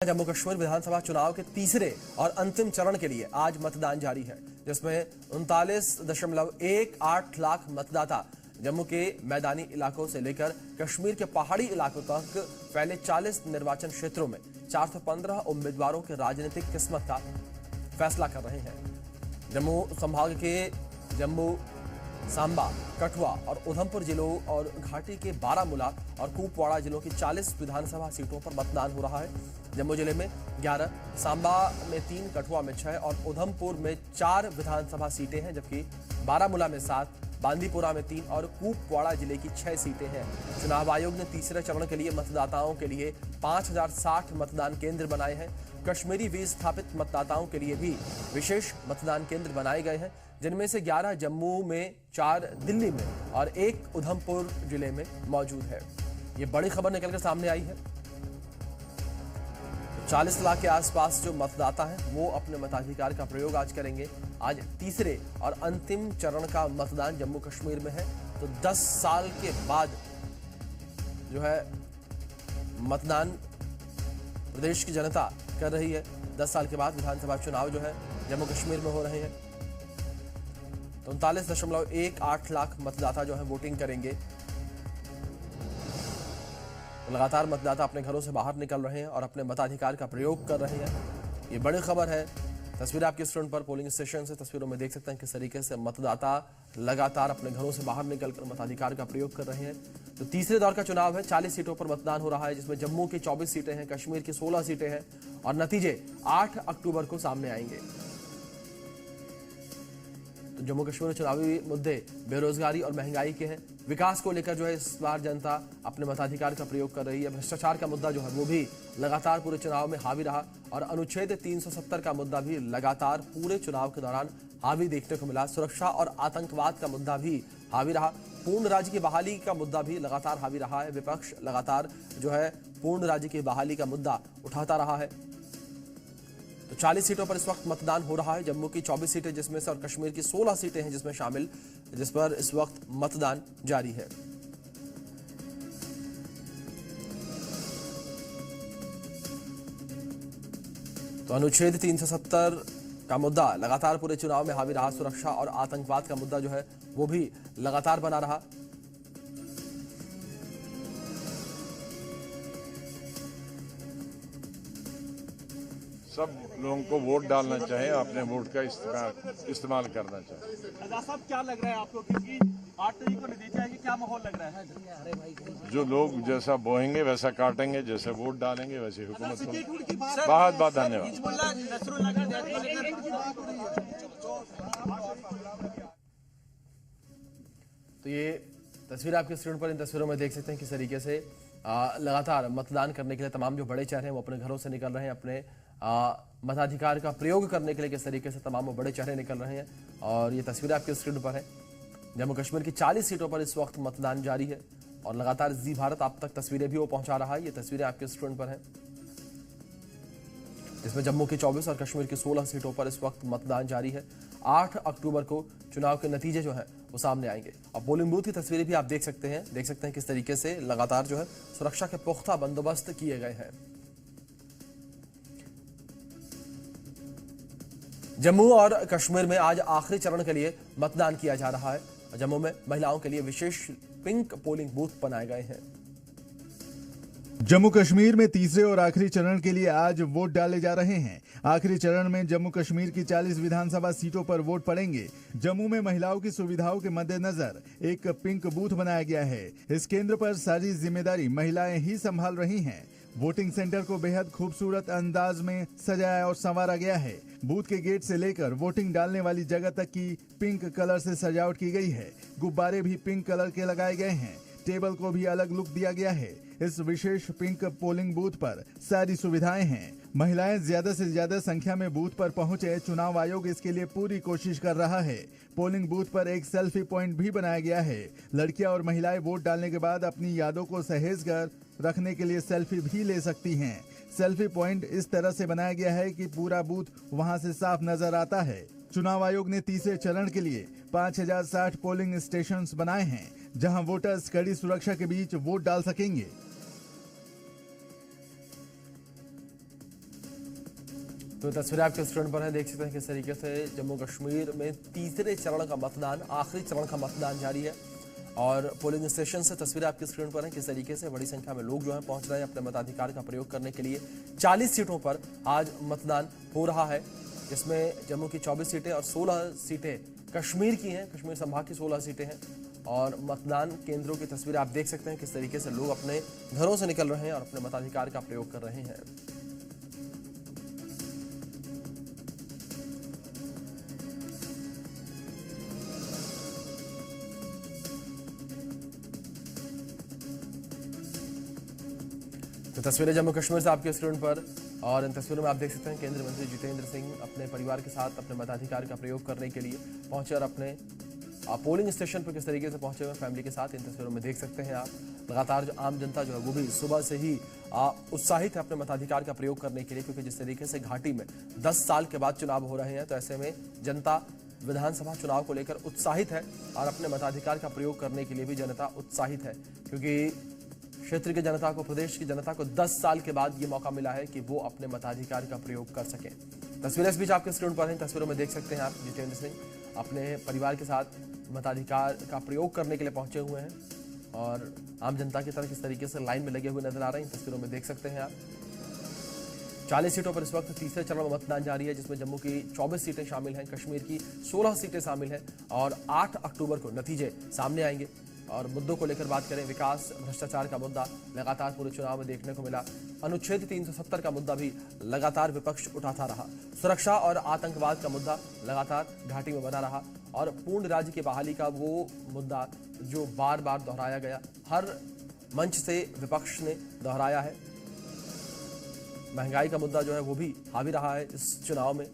जम्मू कश्मीर विधानसभा चुनाव के तीसरे और अंतिम चरण के लिए आज मतदान जारी है, जिसमें 39.18 लाख मतदाता जम्मू के मैदानी इलाकों से लेकर कश्मीर के पहाड़ी इलाकों तक फैले 40 निर्वाचन क्षेत्रों में 415 उम्मीदवारों के राजनीतिक किस्मत का फैसला कर रहे हैं। जम्मू संभाग के जम्मू, सांबा, कठुआ और उधमपुर जिलों और घाटी के बारामूला और कुपवाड़ा जिलों की 40 विधानसभा सीटों पर मतदान हो रहा है। जम्मू जिले में 11, सांबा में 3, कठुआ में 6 और उधमपुर में 4 विधानसभा सीटें हैं, जबकि बारामूला में 7, बांदीपुरा में 3 और कुपवाड़ा जिले की 6 सीटें हैं। चुनाव आयोग ने तीसरे चरण के लिए मतदाताओं के लिए 5060 मतदान केंद्र बनाए हैं। कश्मीरी विस्थापित मतदाताओं के लिए भी विशेष मतदान केंद्र बनाए गए हैं, जिनमें से 11 जम्मू में, 4 दिल्ली में और 1 उधमपुर जिले में मौजूद है। ये बड़ी खबर निकलकर सामने आई है। 40 लाख के आसपास जो मतदाता हैं वो अपने मताधिकार का प्रयोग आज करेंगे। आज तीसरे और अंतिम चरण का मतदान जम्मू कश्मीर में है, तो 10 साल के बाद जो है मतदान प्रदेश की जनता कर रही है। 10 साल के बाद विधानसभा चुनाव जो है जम्मू कश्मीर में हो रहे हैं। 39.18 लाख मतदाता जो है वोटिंग करेंगे। लगातार मतदाता अपने घरों से बाहर निकल रहे हैं और अपने मताधिकार का प्रयोग कर रहे हैं। ये बड़ी खबर है। तस्वीर आपकी स्क्रीन पर पोलिंग स्टेशन से तस्वीरों में देख सकते हैं किस तरीके से मतदाता लगातार अपने घरों से बाहर निकलकर मताधिकार का प्रयोग कर रहे हैं। तो तीसरे दौर का चुनाव है। 40 सीटों पर मतदान हो रहा है, जिसमें जम्मू की 24 सीटें हैं, कश्मीर की 16 सीटें हैं और नतीजे 8 अक्टूबर को सामने आएंगे। तो जम्मू कश्मीर में चुनावी मुद्दे बेरोजगारी और महंगाई के हैं। विकास को लेकर जो है इस बार जनता अपने मताधिकार का प्रयोग कर रही है। भ्रष्टाचार का मुद्दा जो है वो भी लगातार पूरे चुनाव में हावी रहा और अनुच्छेद 370 का मुद्दा भी लगातार पूरे चुनाव के दौरान हावी देखने को मिला। सुरक्षा और आतंकवाद का मुद्दा भी हावी रहा। पूर्ण राज्य की बहाली का मुद्दा भी लगातार हावी रहा है। विपक्ष लगातार जो है पूर्ण राज्य की बहाली का मुद्दा उठाता रहा है। तो 40 सीटों पर इस वक्त मतदान हो रहा है। जम्मू की 24 सीटें जिसमें से और कश्मीर की 16 सीटें हैं जिसमें शामिल, जिस पर इस वक्त मतदान जारी है। तो अनुच्छेद 370 का मुद्दा लगातार पूरे चुनाव में हावी रहा। सुरक्षा और आतंकवाद का मुद्दा जो है वो भी लगातार बना रहा। सब लोगों को वोट डालना चाहिए, अपने वोट का इस्तेमाल करना चाहिए। आजाद साहब, क्या लग रहा है आपको कि 8 तारीख को नतीजे आएंगे, क्या माहौल लग रहा है? जो लोग जैसा बोएंगे वैसा काटेंगे, जैसे वोट डालेंगे वैसे हुकूमत होगी। बहुत बहुत धन्यवाद। तो ये तस्वीर आपकी स्क्रीन पर, इन तस्वीरों में देख सकते हैं किस तरीके से लगातार मतदान करने के लिए तमाम जो बड़े चेहरे हैं वो अपने घरों से निकल रहे हैं। अपने मताधिकार का प्रयोग करने के लिए किस तरीके से तमाम वो बड़े चेहरे निकल रहे हैं। और ये तस्वीर आपकी स्क्रीन पर है। जम्मू कश्मीर की 40 सीटों पर इस वक्त मतदान जारी है और लगातार जी भारत आप तक तस्वीरें भी वो पहुंचा रहा है। ये तस्वीरें आपके स्क्रीन पर है, जिसमें जम्मू की 24 और कश्मीर की 16 सीटों पर इस वक्त मतदान जारी है। 8 अक्टूबर को चुनाव के नतीजे जो है वो सामने आएंगे। और पोलिंग बूथ की तस्वीरें भी आप देख सकते हैं किस तरीके से लगातार जो है सुरक्षा के पुख्ता बंदोबस्त किए गए हैं। जम्मू और कश्मीर में आज आखिरी चरण के लिए मतदान किया जा रहा है। जम्मू में महिलाओं के लिए विशेष पिंक पोलिंग बूथ बनाए गए हैं। जम्मू कश्मीर में तीसरे और आखिरी चरण के लिए आज वोट डाले जा रहे हैं। आखिरी चरण में जम्मू कश्मीर की 40 विधानसभा सीटों पर वोट पड़ेंगे। जम्मू में महिलाओं की सुविधाओं के मद्देनजर एक पिंक बूथ बनाया गया है। इस केंद्र पर सारी जिम्मेदारी महिलाएं ही संभाल रही हैं। वोटिंग सेंटर को बेहद खूबसूरत अंदाज में सजाया और संवारा गया है। बूथ के गेट से लेकर वोटिंग डालने वाली जगह तक की पिंक कलर से सजावट की गई है। गुब्बारे भी पिंक कलर के लगाए गए हैं। टेबल को भी अलग लुक दिया गया है। इस विशेष पिंक पोलिंग बूथ पर सारी सुविधाएं हैं। महिलाएं ज्यादा से ज्यादा संख्या में बूथ पर पहुंचे। चुनाव आयोग इसके लिए पूरी कोशिश कर रहा है। पोलिंग बूथ पर एक सेल्फी पॉइंट भी बनाया गया है। लड़कियां और महिलाएं वोट डालने के बाद अपनी यादों को सहेज कर रखने के लिए सेल्फी भी ले सकती हैं। सेल्फी पॉइंट इस तरह से बनाया गया है कि पूरा बूथ वहां से साफ नजर आता है। चुनाव आयोग ने तीसरे चरण के लिए 5060 पोलिंग स्टेशंस बनाए हैं, जहां वोटर्स कड़ी सुरक्षा के बीच वोट डाल सकेंगे। तो तस्वीरें आपके स्क्रीन पर है, देख सकते हैं किस तरीके से जम्मू कश्मीर में तीसरे चरण का मतदान, आखिरी चरण का मतदान जारी है। और पोलिंग स्टेशन से तस्वीरें आपकी स्क्रीन पर हैं, किस तरीके से बड़ी संख्या में लोग जो हैं पहुंच रहे हैं अपने मताधिकार का प्रयोग करने के लिए। 40 सीटों पर आज मतदान हो रहा है, जिसमें जम्मू की 24 सीटें और 16 सीटें कश्मीर की हैं। कश्मीर संभाग की 16 सीटें हैं। और मतदान केंद्रों की तस्वीरें आप देख सकते हैं किस तरीके से लोग अपने घरों से निकल रहे हैं और अपने मताधिकार का प्रयोग कर रहे हैं। तो तस्वीरें जम्मू कश्मीर से आपके स्क्रीन पर, और इन तस्वीरों में आप देख सकते हैं केंद्रीय मंत्री जितेंद्र सिंह अपने परिवार के साथ अपने मताधिकार का प्रयोग करने के लिए पहुंचे और अपने पोलिंग स्टेशन पर किस तरीके से पहुंचे हुए फैमिली के साथ इन तस्वीरों में देख सकते हैं आप। लगातार जो आम जनता जो है वो भी सुबह से ही उत्साहित है अपने मताधिकार का प्रयोग करने के लिए, क्योंकि जिस तरीके से घाटी में 10 साल के बाद चुनाव हो रहे हैं, तो ऐसे में जनता विधानसभा चुनाव को लेकर उत्साहित है और अपने मताधिकार का प्रयोग करने के लिए भी जनता उत्साहित है, क्योंकि क्षेत्र की जनता को, प्रदेश की जनता को 10 साल के बाद ये मौका मिला है कि वो अपने मताधिकार का प्रयोग कर सकें। तस्वीरें इस बीच आपके स्क्रीन पर हैं, तस्वीरों में देख सकते हैं आप जितेंद्र सिंह अपने परिवार के साथ मताधिकार का प्रयोग करने के लिए पहुंचे हुए हैं और आम जनता की तरह किस तरीके से लाइन में लगे हुए नजर आ रहे हैं, तस्वीरों में देख सकते हैं आप। 40 सीटों पर इस वक्त तीसरे चरण में मतदान जारी है, जिसमें जम्मू की 24 सीटें शामिल हैं, कश्मीर की 16 सीटें शामिल हैं और 8 अक्टूबर को नतीजे सामने आएंगे। और मुद्दों को लेकर बात करें, विकास, भ्रष्टाचार का मुद्दा लगातार पूरे चुनाव में देखने को मिला। अनुच्छेद 370 का मुद्दा भी लगातार विपक्ष उठाता रहा। सुरक्षा और आतंकवाद का मुद्दा लगातार घाटी में बना रहा और पूर्ण राज्य की बहाली का वो मुद्दा जो बार बार दोहराया गया, हर मंच से विपक्ष ने दोहराया है। महंगाई का मुद्दा जो है वो भी हावी रहा है इस चुनाव में।